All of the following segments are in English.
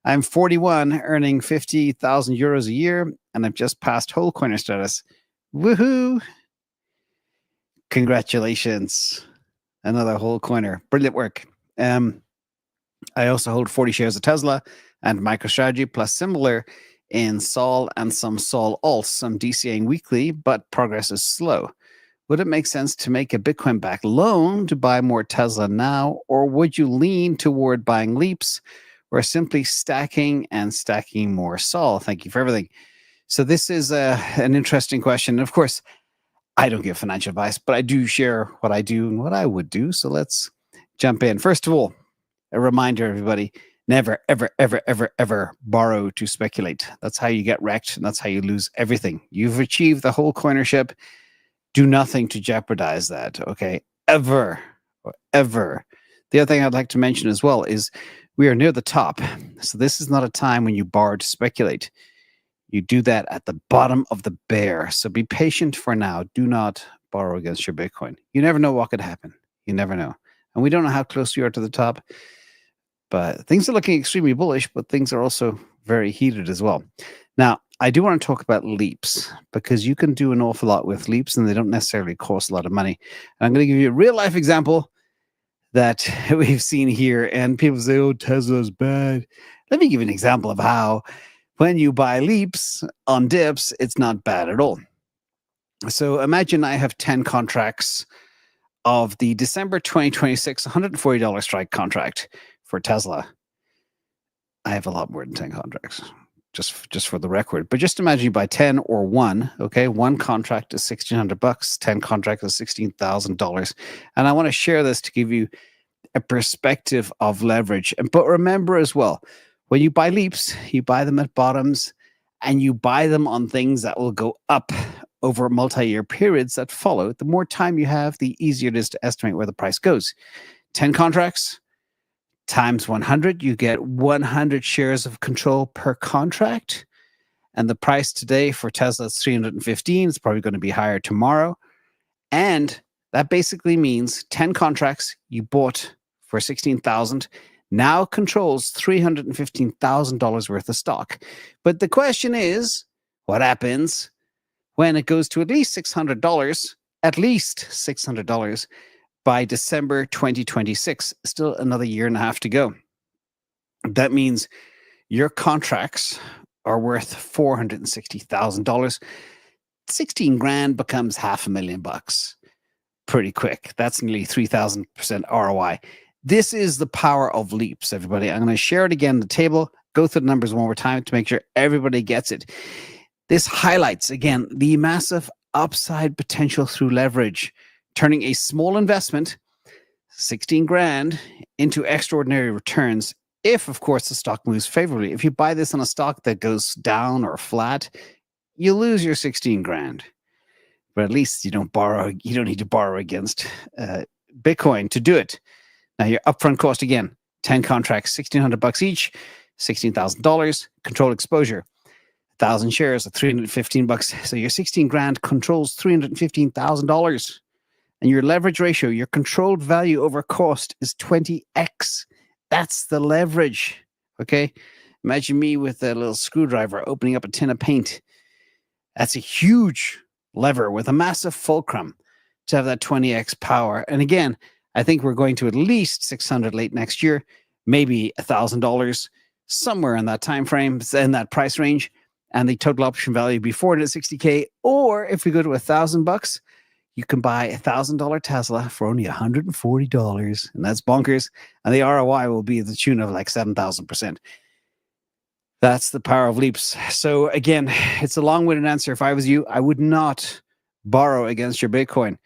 I'm 41, earning 50,000 euros a year, and I've just passed whole coiner status. Woohoo! Congratulations. Another whole coiner. Brilliant work. I also hold 40 shares of Tesla and MicroStrategy, plus similar in Sol and some Sol alts. I'm DCAing weekly, but progress is slow. Would it make sense to make a Bitcoin-backed loan to buy more Tesla now, or would you lean toward buying Leaps, or simply stacking more Sol? Thank you for everything. So this is an interesting question. Of course, I don't give financial advice, but I do share what I do and what I would do. So let's jump in. First of all, a reminder, everybody, never, ever, ever, ever, ever borrow to speculate. That's how you get wrecked, and that's how you lose everything. You've achieved the whole coinership. Do nothing to jeopardize that, okay? Ever. The other thing I'd like to mention as well is we are near the top. So this is not a time when you borrow to speculate. You do that at the bottom of the bear. So be patient for now. Do not borrow against your Bitcoin. You never know what could happen. You never know. And we don't know how close you are to the top. But things are looking extremely bullish, but things are also very heated as well. Now, I do want to talk about Leaps, because you can do an awful lot with Leaps and they don't necessarily cost a lot of money. And I'm going to give you a real life example that we've seen here. And people say, oh, Tesla's bad. Let me give you an example of how when you buy Leaps on dips, it's not bad at all. So imagine I have 10 contracts of the December 2026 $140 strike contract for Tesla. I have a lot more than 10 contracts, just for the record. But just imagine you buy 10 or one, okay? One contract is $1,600, 10 contracts is $16,000. And I want to share this to give you a perspective of leverage. But remember as well, when you buy Leaps, you buy them at bottoms, and you buy them on things that will go up over multi-year periods that follow. The more time you have, the easier it is to estimate where the price goes. 10 contracts times 100, you get 100 shares of control per contract. And the price today for Tesla is 315. It's probably going to be higher tomorrow. And that basically means 10 contracts you bought for $16,000 now controls $315,000 worth of stock. But the question is, what happens when it goes to at least $600 by December 2026? Still another year and a half to go. That means your contracts are worth $460,000. 16 grand becomes $500,000 pretty quick. That's nearly 3,000% ROI. This is the power of Leaps, everybody. I'm going to share it again on the table, go through the numbers one more time to make sure everybody gets it. This highlights, again, the massive upside potential through leverage, turning a small investment, 16 grand, into extraordinary returns if, of course, the stock moves favorably. If you buy this on a stock that goes down or flat, you lose your 16 grand. But at least you don't need to borrow against Bitcoin to do it. Now, your upfront cost, again, 10 contracts, $1,600 each, $16,000, control exposure, 1,000 shares at $315. So your 16 grand controls $315,000. And your leverage ratio, your controlled value over cost, is 20x. That's the leverage, okay? Imagine me with a little screwdriver opening up a tin of paint. That's a huge lever with a massive fulcrum to have that 20x power. And again, I think we're going to at least 600 late next year, maybe $1,000, somewhere in that time frame, in that price range, and the total option value be $460K. Or if we go to $1,000, you can buy a $1,000 Tesla for only $140, and that's bonkers. And the ROI will be the tune of like 7,000%. That's the power of Leaps. So again, it's a long-winded answer. If I was you, I would not borrow against your Bitcoin.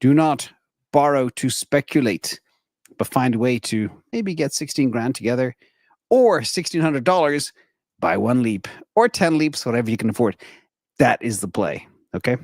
Do not borrow to speculate, but find a way to maybe get 16 grand together, or $1,600, buy one Leap or 10 Leaps, whatever you can afford. That is the play. Okay.